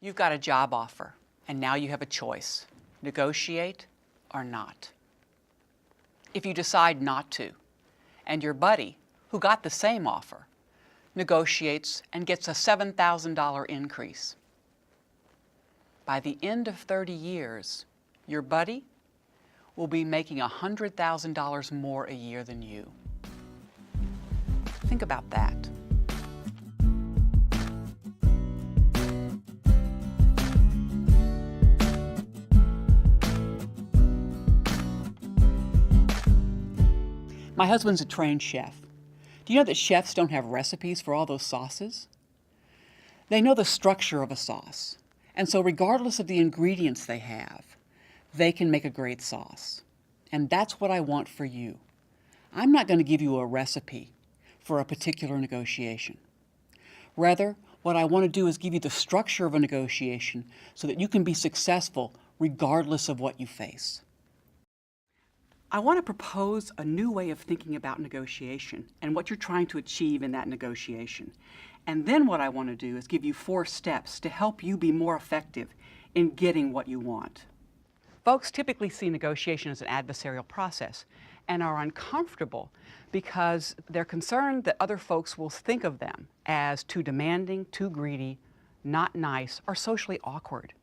You've got a job offer, and now you have a choice: negotiate or not. If you decide not to, and your buddy, who got the same offer, negotiates and gets a $7,000 increase, by the end of 30 years, your buddy will be making $100,000 more a year than you. Think about that. My husband's a trained chef. Do you know that chefs don't have recipes for all those sauces? They know the structure of a sauce, and so regardless of the ingredients they have, they can make a great sauce. And that's what I want for you. I'm not going to give you a recipe for a particular negotiation. Rather, what I want to do is give you the structure of a negotiation so that you can be successful regardless of what you face. I want to propose a new way of thinking about negotiation and what you're trying to achieve in that negotiation. And then what I want to do is give you 4 steps to help you be more effective in getting what you want. Folks typically see negotiation as an adversarial process and are uncomfortable because they're concerned that other folks will think of them as too demanding, too greedy, not nice, or socially awkward.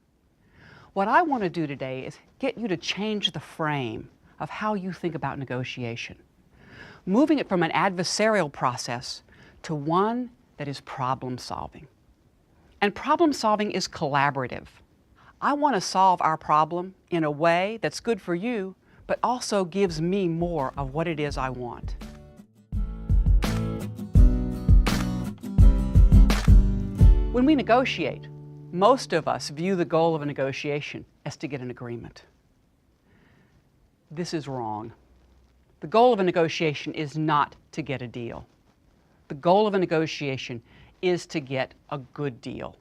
What I want to do today is get you to change the frame of how you think about negotiation, moving it from an adversarial process to one that is problem solving. And problem solving is collaborative. I want to solve our problem in a way that's good for you, but also gives me more of what it is I want. When we negotiate, most of us view the goal of a negotiation as to get an agreement. This is wrong. The goal of a negotiation is not to get a deal. The goal of a negotiation is to get a good deal.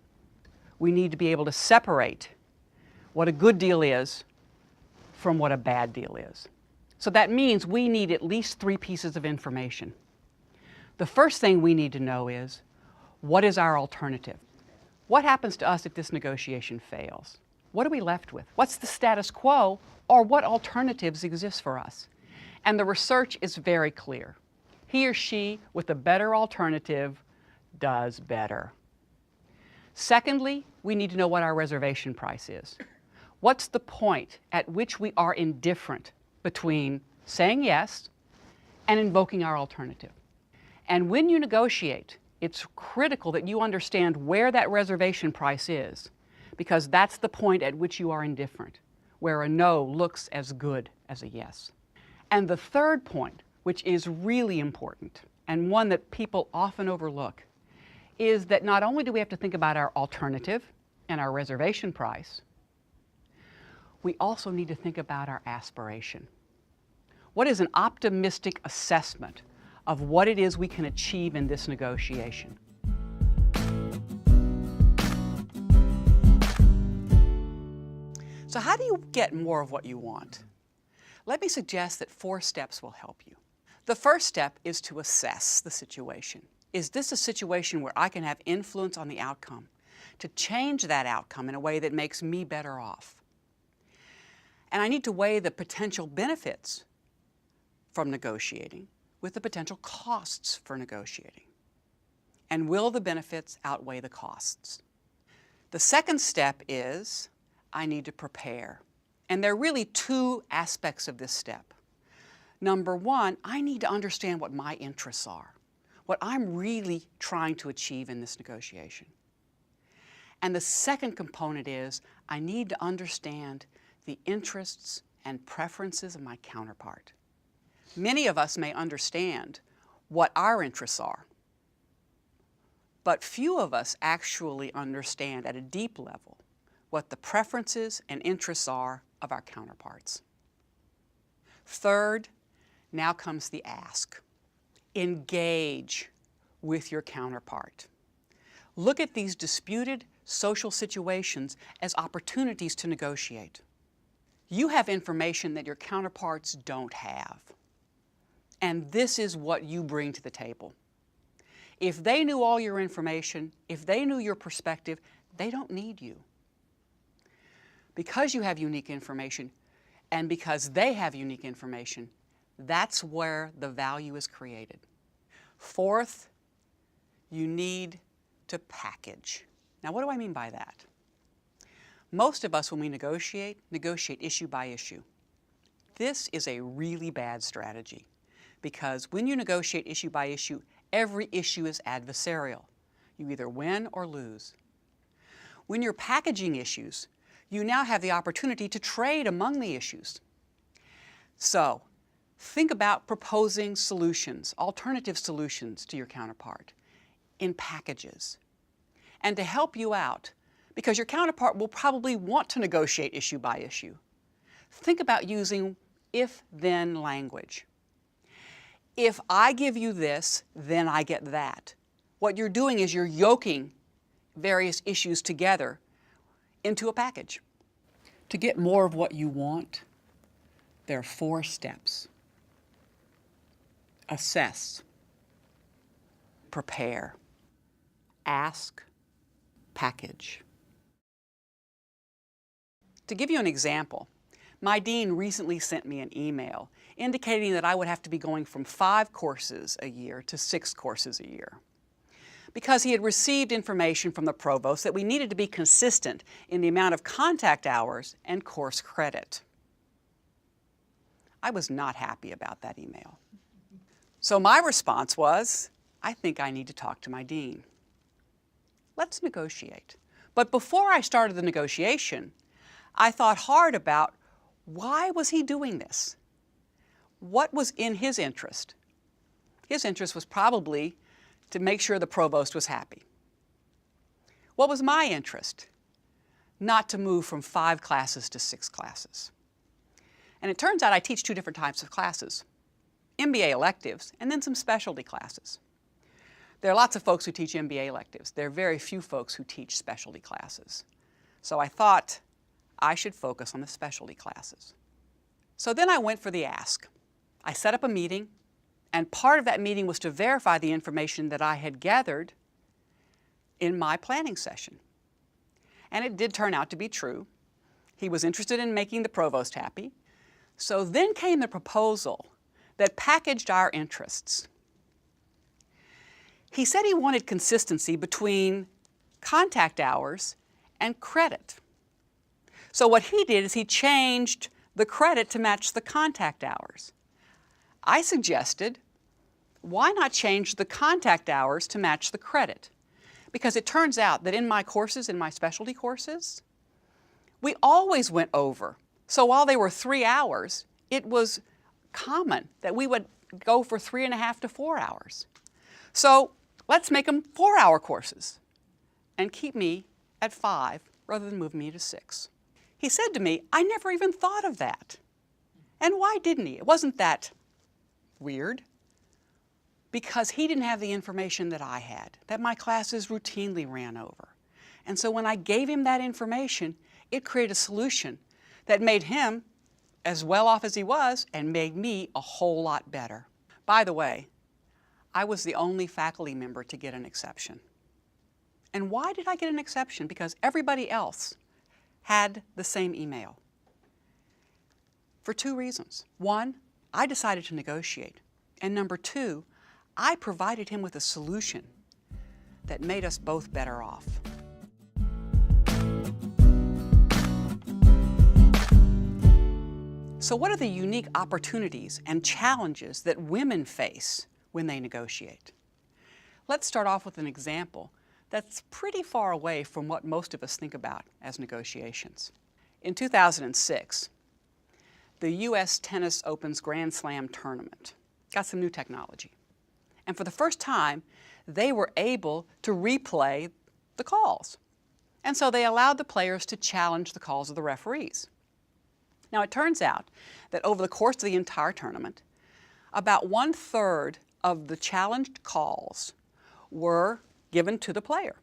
We need to be able to separate what a good deal is from what a bad deal is. So that means we need at least 3 pieces of information. The first thing we need to know is, what is our alternative? What happens to us if this negotiation fails? What are we left with? What's the status quo, or what alternatives exist for us? And the research is very clear. He or she with a better alternative does better. Secondly, we need to know what our reservation price is. What's the point at which we are indifferent between saying yes and invoking our alternative? And when you negotiate, it's critical that you understand where that reservation price is, because that's the point at which you are indifferent, where a no looks as good as a yes. And the third point, which is really important, and one that people often overlook, is that not only do we have to think about our alternative and our reservation price, we also need to think about our aspiration. What is an optimistic assessment of what it is we can achieve in this negotiation? So how do you get more of what you want? Let me suggest that 4 steps will help you. The first step is to assess the situation. Is this a situation where I can have influence on the outcome, to change that outcome in a way that makes me better off? And I need to weigh the potential benefits from negotiating with the potential costs for negotiating. And will the benefits outweigh the costs? The second step is I need to prepare. And there are really 2 aspects of this step. Number 1, I need to understand what my interests are, what I'm really trying to achieve in this negotiation. And the second component is I need to understand the interests and preferences of my counterpart. Many of us may understand what our interests are, but few of us actually understand at a deep level what the preferences and interests are of our counterparts. Third, now comes the ask. Engage with your counterpart. Look at these disputed social situations as opportunities to negotiate. You have information that your counterparts don't have. And this is what you bring to the table. If they knew all your information, if they knew your perspective, They don't need you. Because you have unique information and because they have unique information, that's where the value is created. Fourth, you need to package. Now, what do I mean by that? Most of us, when we negotiate issue by issue. This is a really bad strategy because when you negotiate issue by issue, every issue is adversarial. You either win or lose. When you're packaging issues, you now have the opportunity to trade among the issues. So, think about proposing solutions, alternative solutions to your counterpart in packages. And to help you out, because your counterpart will probably want to negotiate issue by issue, think about using if-then language. If I give you this, then I get that. What you're doing is you're yoking various issues together into a package. To get more of what you want, there are 4 steps. Assess, prepare, ask, package. To give you an example, my dean recently sent me an email indicating that I would have to be going from 5 courses a year to 6 courses a year, because he had received information from the provost that we needed to be consistent in the amount of contact hours and course credit. I was not happy about that email. So my response was, I think I need to talk to my dean. Let's negotiate. But before I started the negotiation, I thought hard about why was he doing this? What was in his interest? His interest was probably to make sure the provost was happy. What was my interest? Not to move from 5 classes to 6 classes. And it turns out I teach 2 different types of classes, MBA electives and then some specialty classes. There are lots of folks who teach MBA electives. There are very few folks who teach specialty classes. So I thought I should focus on the specialty classes. So then I went for the ask. I set up a meeting, and part of that meeting was to verify the information that I had gathered in my planning session. And it did turn out to be true. He was interested in making the provost happy. So then came the proposal that packaged our interests. He said he wanted consistency between contact hours and credit. So what he did is he changed the credit to match the contact hours. I suggested, why not change the contact hours to match the credit? Because it turns out that in my courses, in my specialty courses, we always went over. So while they were 3 hours, it was common that we would go for 3.5 to 4 hours. So let's make them 4-hour courses and keep me at 5 rather than move me to 6. He said to me, I never even thought of that. And why didn't he? It wasn't that weird, because he didn't have the information that I had, that my classes routinely ran over. And so when I gave him that information, it created a solution that made him as well off as he was and made me a whole lot better. By the way, I was the only faculty member to get an exception. And why did I get an exception? Because everybody else had the same email. For 2 reasons. 1, I decided to negotiate. And number 2, I provided him with a solution that made us both better off. So what are the unique opportunities and challenges that women face when they negotiate? Let's start off with an example that's pretty far away from what most of us think about as negotiations. In 2006, the U.S. Tennis Open's Grand Slam tournament got some new technology. And for the first time, they were able to replay the calls. And so they allowed the players to challenge the calls of the referees. Now it turns out that over the course of the entire tournament, about 1/3 of the challenged calls were given to the player.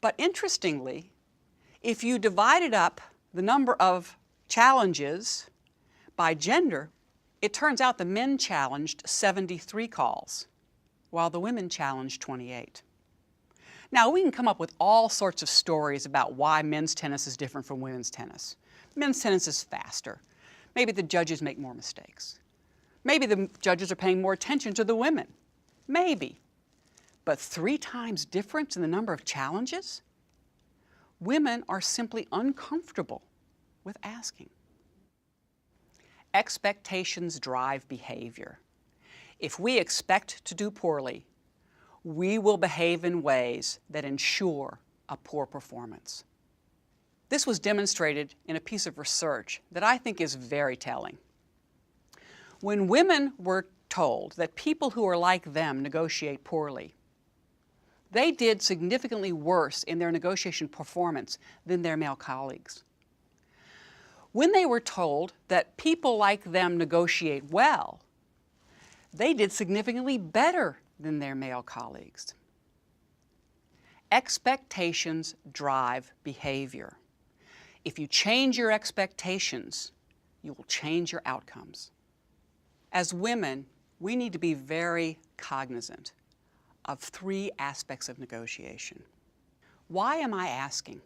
But interestingly, if you divided up the number of challenges by gender, it turns out the men challenged 73 calls, while the women challenged 28. Now, we can come up with all sorts of stories about why men's tennis is different from women's tennis. Men's tennis is faster. Maybe the judges make more mistakes. Maybe the judges are paying more attention to the women. Maybe. But 3 times difference in the number of challenges? Women are simply uncomfortable with asking. Expectations drive behavior. If we expect to do poorly, we will behave in ways that ensure a poor performance. This was demonstrated in a piece of research that I think is very telling. When women were told that people who are like them negotiate poorly, they did significantly worse in their negotiation performance than their male colleagues. When they were told that people like them negotiate well, they did significantly better than their male colleagues. Expectations drive behavior. If you change your expectations, you will change your outcomes. As women, we need to be very cognizant of 3 aspects of negotiation. Why am I asking?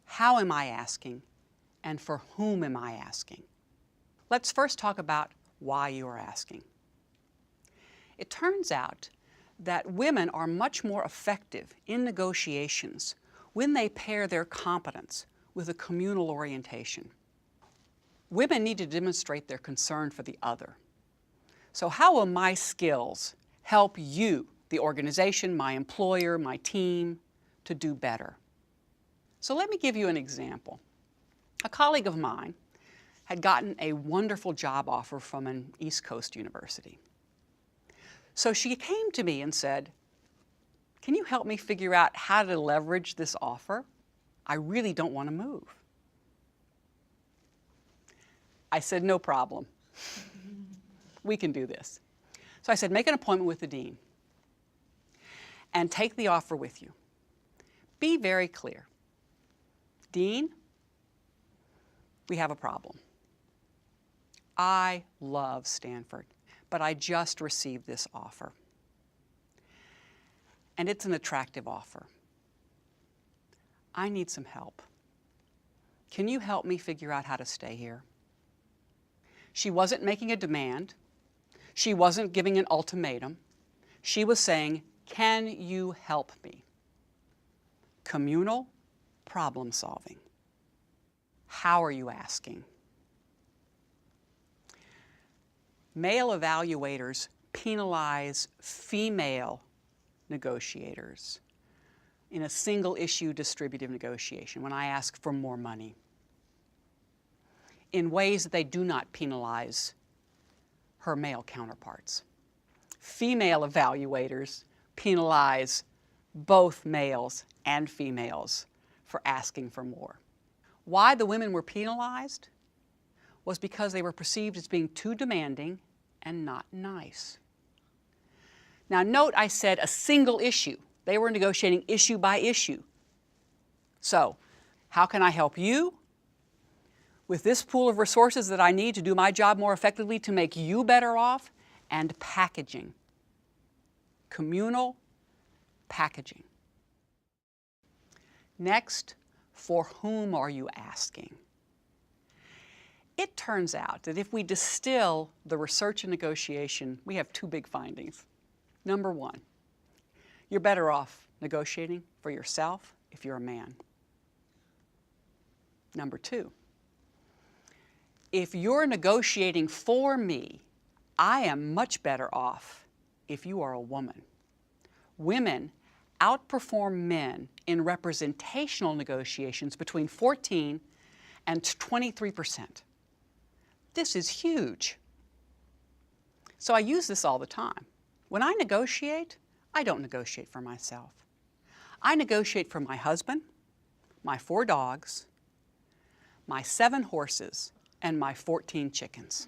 How am I asking? And for whom am I asking? Let's first talk about why you are asking. It turns out that women are much more effective in negotiations when they pair their competence with a communal orientation. Women need to demonstrate their concern for the other. So how will my skills help you, the organization, my employer, my team, to do better? So let me give you an example. A colleague of mine had gotten a wonderful job offer from an East Coast university. So she came to me and said, "Can you help me figure out how to leverage this offer? I really don't want to move." I said, "No problem. We can do this." So I said, "Make an appointment with the dean and take the offer with you. Be very clear. Dean, we have a problem. I love Stanford, but I just received this offer. And it's an attractive offer. I need some help. Can you help me figure out how to stay here?" She wasn't making a demand. She wasn't giving an ultimatum. She was saying, "Can you help me?" Communal problem solving. How are you asking? Male evaluators penalize female negotiators in a single issue distributive negotiation when I ask for more money, in ways that they do not penalize her male counterparts. Female evaluators penalize both males and females for asking for more. Why the women were penalized was because they were perceived as being too demanding and not nice. Now note I said a single issue. They were negotiating issue by issue. So, how can I help you with this pool of resources that I need to do my job more effectively to make you better off? And packaging. Communal packaging. Next, for whom are you asking? It turns out that if we distill the research and negotiation, we have 2 big findings. Number 1, you're better off negotiating for yourself if you're a man. Number 2, if you're negotiating for me, I am much better off if you are a woman. Women outperform men in representational negotiations between 14 and 23%. This is huge. So I use this all the time. When I negotiate, I don't negotiate for myself. I negotiate for my husband, my 4 dogs, my 7 horses, and my 14 chickens.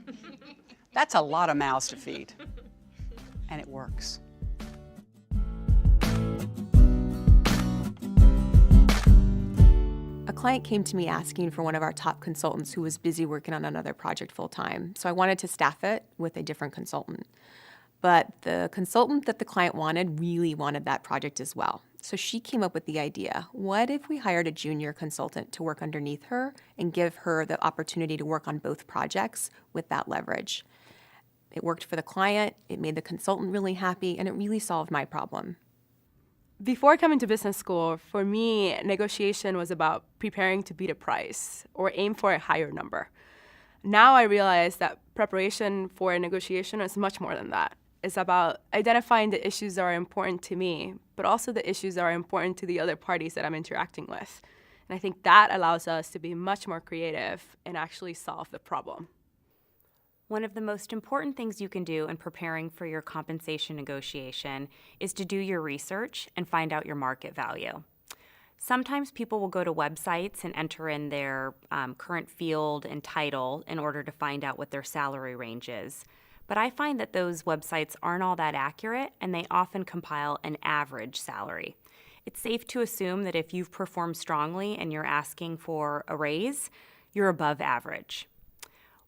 That's a lot of mouths to feed, and it works. A client came to me asking for one of our top consultants who was busy working on another project full-time, so I wanted to staff it with a different consultant. But the consultant that the client wanted really wanted that project as well. So she came up with the idea, what if we hired a junior consultant to work underneath her and give her the opportunity to work on both projects with that leverage? It worked for the client, it made the consultant really happy, and it really solved my problem. Before coming to business school, for me, negotiation was about preparing to beat a price or aim for a higher number. Now I realize that preparation for a negotiation is much more than that. It's about identifying the issues that are important to me, but also the issues that are important to the other parties that I'm interacting with. And I think that allows us to be much more creative and actually solve the problem. One of the most important things you can do in preparing for your compensation negotiation is to do your research and find out your market value. Sometimes people will go to websites and enter in their current field and title in order to find out what their salary range is. But I find that those websites aren't all that accurate, and they often compile an average salary. It's safe to assume that if you've performed strongly and you're asking for a raise, you're above average.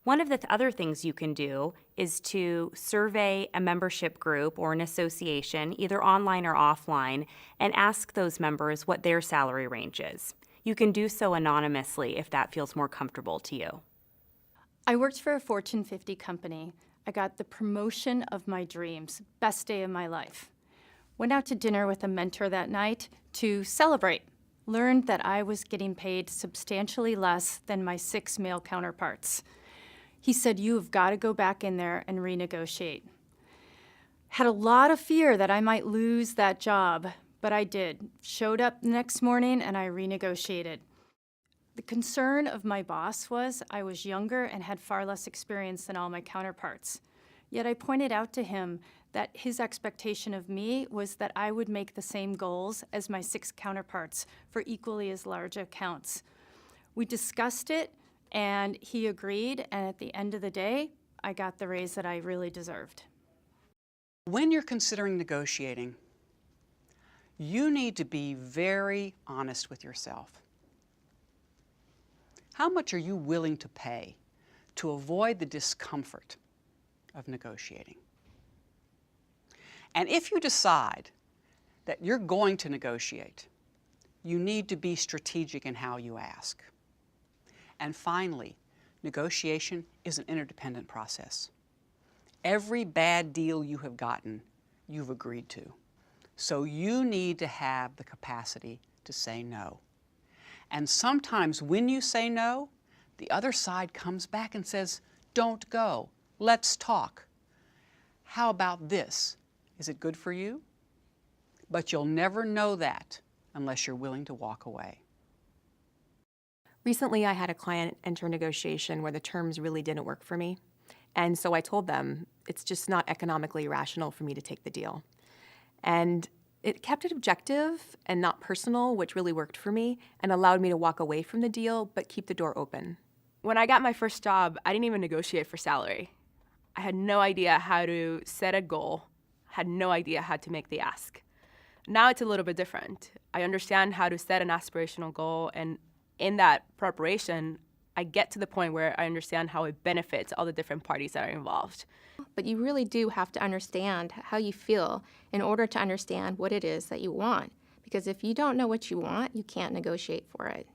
One of the other things you can do is to survey a membership group or an association, either online or offline, and ask those members what their salary range is. You can do so anonymously if that feels more comfortable to you. I worked for a Fortune 50 company. I got the promotion of my dreams, best day of my life. Went out to dinner with a mentor that night to celebrate. Learned that I was getting paid substantially less than my 6 male counterparts. He said, "You've got to go back in there and renegotiate." Had a lot of fear that I might lose that job, but I did. Showed up the next morning and I renegotiated. The concern of my boss was I was younger and had far less experience than all my counterparts. Yet I pointed out to him that his expectation of me was that I would make the same goals as my 6 counterparts for equally as large accounts. We discussed it, and he agreed, and at the end of the day, I got the raise that I really deserved. When you're considering negotiating, you need to be very honest with yourself. How much are you willing to pay to avoid the discomfort of negotiating? And if you decide that you're going to negotiate, you need to be strategic in how you ask. And finally, negotiation is an interdependent process. Every bad deal you have gotten, you've agreed to. So you need to have the capacity to say no. And sometimes when you say no, the other side comes back and says, "Don't go, let's talk. How about this? Is it good for you?" But you'll never know that unless you're willing to walk away. Recently, I had a client enter a negotiation where the terms really didn't work for me. And so I told them, it's just not economically rational for me to take the deal. And it kept it objective and not personal, which really worked for me and allowed me to walk away from the deal, but keep the door open. When I got my first job, I didn't even negotiate for salary. I had no idea how to set a goal, had no idea how to make the ask. Now it's a little bit different. I understand how to set an aspirational goal, and in that preparation, I get to the point where I understand how it benefits all the different parties that are involved. But you really do have to understand how you feel in order to understand what it is that you want. Because if you don't know what you want, you can't negotiate for it.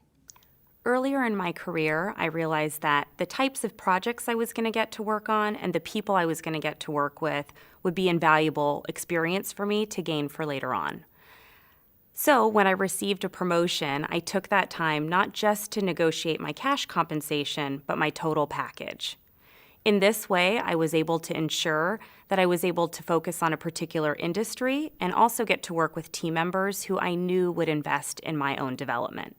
Earlier in my career, I realized that the types of projects I was going to get to work on and the people I was going to get to work with would be invaluable experience for me to gain for later on. So when I received a promotion, I took that time not just to negotiate my cash compensation, but my total package. In this way, I was able to ensure that I was able to focus on a particular industry and also get to work with team members who I knew would invest in my own development.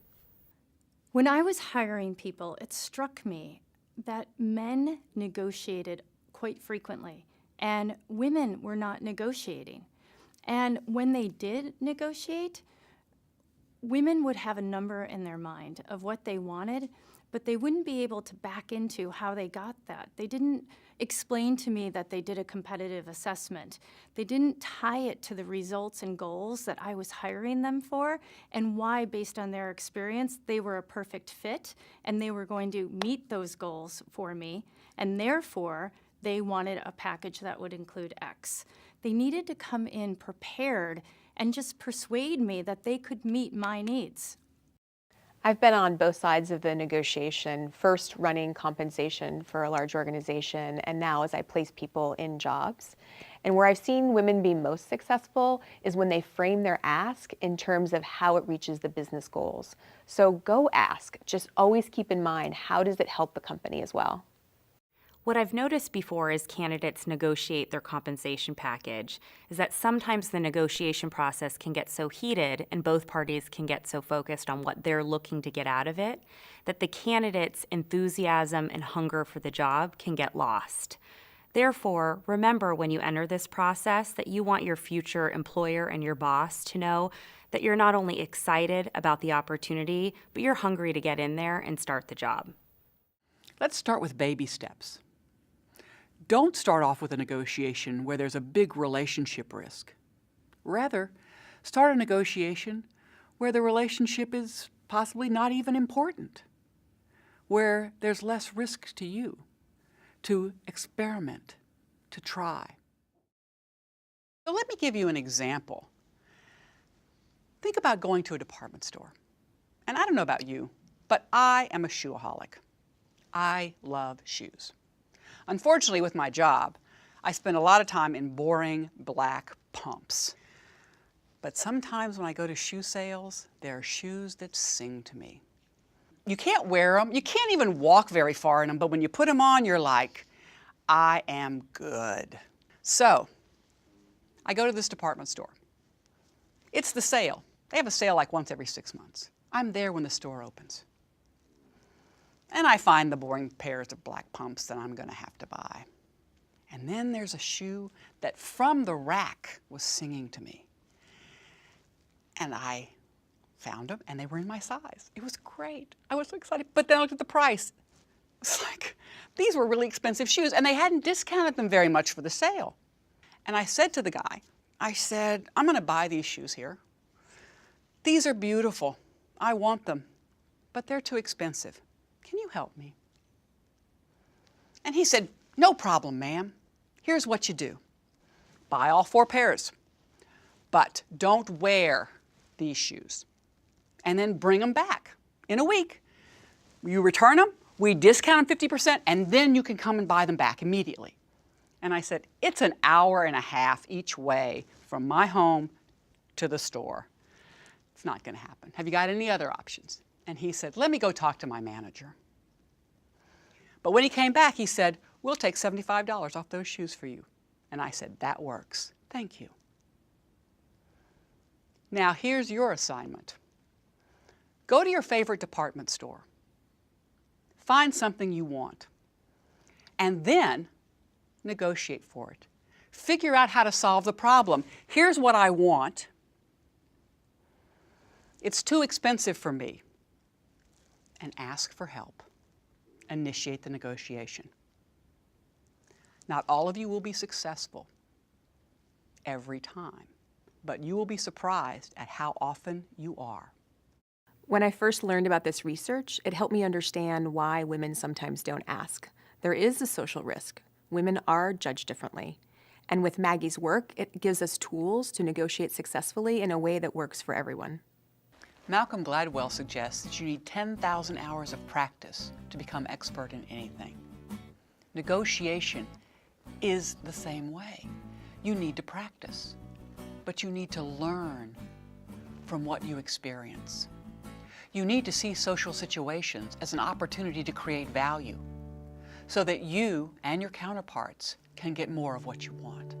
When I was hiring people, it struck me that men negotiated quite frequently, and women were not negotiating. And when they did negotiate, women would have a number in their mind of what they wanted, but they wouldn't be able to back into how they got that. They didn't explain to me that they did a competitive assessment. They didn't tie it to the results and goals that I was hiring them for and why, based on their experience, they were a perfect fit and they were going to meet those goals for me, and therefore they wanted a package that would include X. They needed to come in prepared and just persuade me that they could meet my needs. I've been on both sides of the negotiation, first running compensation for a large organization, and now as I place people in jobs. And where I've seen women be most successful is when they frame their ask in terms of how it reaches the business goals. So go ask. Just always keep in mind, how does it help the company as well? What I've noticed before as candidates negotiate their compensation package is that sometimes the negotiation process can get so heated and both parties can get so focused on what they're looking to get out of it that the candidate's enthusiasm and hunger for the job can get lost. Therefore, remember when you enter this process that you want your future employer and your boss to know that you're not only excited about the opportunity, but you're hungry to get in there and start the job. Let's start with baby steps. Don't start off with a negotiation where there's a big relationship risk. Rather, start a negotiation where the relationship is possibly not even important, where there's less risk to you, to experiment, to try. So let me give you an example. Think about going to a department store. And I don't know about you, but I am a shoeaholic. I love shoes. Unfortunately, with my job, I spend a lot of time in boring black pumps. But sometimes when I go to shoe sales, there are shoes that sing to me. You can't wear them. You can't even walk very far in them, but when you put them on, you're like, I am good. So I go to this department store. It's the sale. They have a sale like once every 6 months. I'm there when the store opens. And I find the boring pairs of black pumps that I'm going to have to buy. And then there's a shoe that from the rack was singing to me. And I found them, and they were in my size. It was great. I was so excited. But then I looked at the price. It's like, these were really expensive shoes, and they hadn't discounted them very much for the sale. And I said to the guy, I said, I'm going to buy these shoes here. These are beautiful. I want them, but they're too expensive. Can you help me? And he said, no problem, ma'am. Here's what you do. Buy all 4 pairs, but don't wear these shoes. And then bring them back in a week. You return them, we discount them 50%, and then you can come and buy them back immediately. And I said, it's an hour and a half each way from my home to the store. It's not going to happen. Have you got any other options? And he said, let me go talk to my manager. But when he came back, he said, we'll take $75 off those shoes for you. And I said, that works. Thank you. Now, here's your assignment. Go to your favorite department store. Find something you want. And then negotiate for it. Figure out how to solve the problem. Here's what I want. It's too expensive for me. And ask for help. Initiate the negotiation. Not all of you will be successful every time, but you will be surprised at how often you are. When I first learned about this research, it helped me understand why women sometimes don't ask. There is a social risk. Women are judged differently. And with Maggie's work, it gives us tools to negotiate successfully in a way that works for everyone. Malcolm Gladwell suggests that you need 10,000 hours of practice to become expert in anything. Negotiation is the same way. You need to practice, but you need to learn from what you experience. You need to see social situations as an opportunity to create value so that you and your counterparts can get more of what you want.